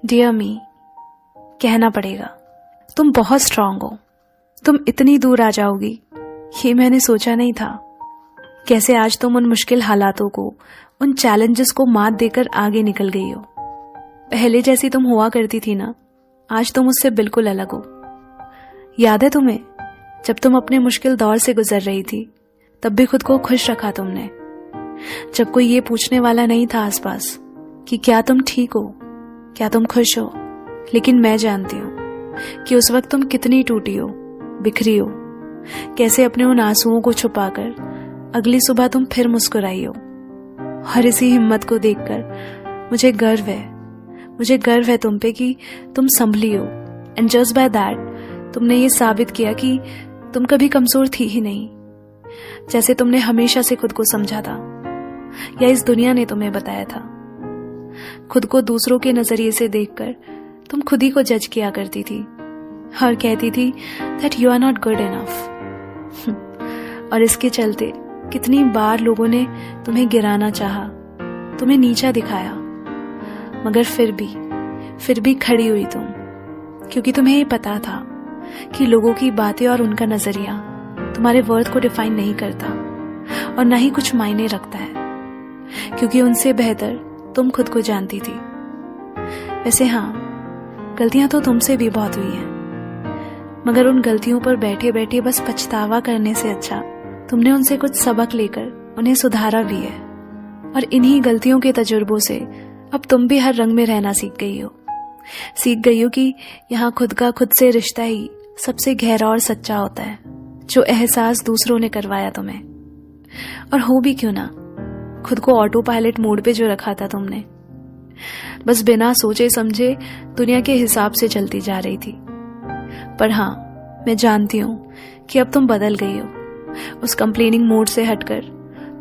Dear मी, कहना पड़ेगा, तुम बहुत स्ट्रांग हो। तुम इतनी दूर आ जाओगी ये मैंने सोचा नहीं था। कैसे आज तुम उन मुश्किल हालातों को, उन चैलेंजेस को मात देकर आगे निकल गई हो। पहले जैसी तुम हुआ करती थी ना, आज तुम उससे बिल्कुल अलग हो। याद है तुम्हें, जब तुम अपने मुश्किल दौर से गुजर रही थी तब भी खुद को खुश रखा तुमने। जब कोई ये पूछने वाला नहीं था आसपास कि क्या तुम ठीक हो, क्या तुम खुश हो, लेकिन मैं जानती हूं कि उस वक्त तुम कितनी टूटी हो, बिखरी हो। कैसे अपने उन आंसुओं को छुपाकर अगली सुबह तुम फिर मुस्कुराई हो। और इसी हिम्मत को देखकर मुझे गर्व है तुम पे कि तुम संभली हो। एंड जस्ट बाय दैट तुमने ये साबित किया कि तुम कभी कमजोर थी ही नहीं, जैसे तुमने हमेशा से खुद को समझा था, या इस दुनिया ने तुम्हें बताया था। खुद को दूसरों के नजरिए से देखकर तुम खुद ही को जज किया करती थी और कहती थी that you are not good enough. और इसके चलते कितनी बार लोगों ने तुम्हें गिराना चाहा, तुम्हें नीचा दिखाया, मगर फिर भी खड़ी हुई तुम, क्योंकि तुम्हें ये पता था कि लोगों की बातें और उनका नजरिया तुम्हारे वर्थ को डिफाइन नहीं करता और ना ही कुछ मायने रखता है, क्योंकि उनसे बेहतर तुम खुद को जानती थी। वैसे हाँ, गलतियां तो तुमसे भी बहुत हुई हैं, मगर उन गलतियों पर बैठे बैठे बस पछतावा करने से अच्छा तुमने उनसे कुछ सबक लेकर उन्हें सुधारा भी है। और इन्हीं गलतियों के तजुर्बों से अब तुम भी हर रंग में रहना सीख गई हो कि यहाँ खुद का खुद से रिश्ता ही सबसे गहरा और सच्चा होता है, जो एहसास दूसरों ने करवाया तुम्हें। और हो भी क्यों ना, खुद को ऑटो पायलट मोड पे जो रखा था तुमने, बस बिना सोचे समझे दुनिया के हिसाब से चलती जा रही थी। पर हाँ, मैं जानती हूँ कि अब तुम बदल गई हो। उस कंप्लेनिंग मोड से हटकर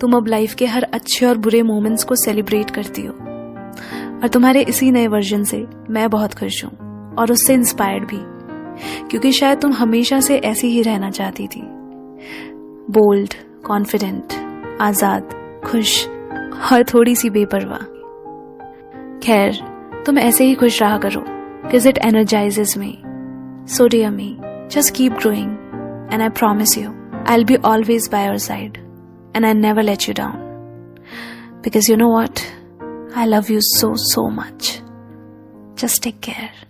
तुम अब लाइफ के हर अच्छे और बुरे मोमेंट्स को सेलिब्रेट करती हो। और तुम्हारे इसी नए वर्जन से मैं बहुत खुश हूँ और उससे इंस्पायर्ड भी, क्योंकि शायद तुम हमेशा से ऐसी ही रहना चाहती थी, बोल्ड, कॉन्फिडेंट, आजाद, खुश और थोड़ी सी बेपरवाह। खैर, तुम ऐसे ही खुश रहा करो, because it energizes me. So dear me, just keep growing, and I promise you, I'll be always by your side, and I'll never let you down. Because you know what? I love you so much. Just take care.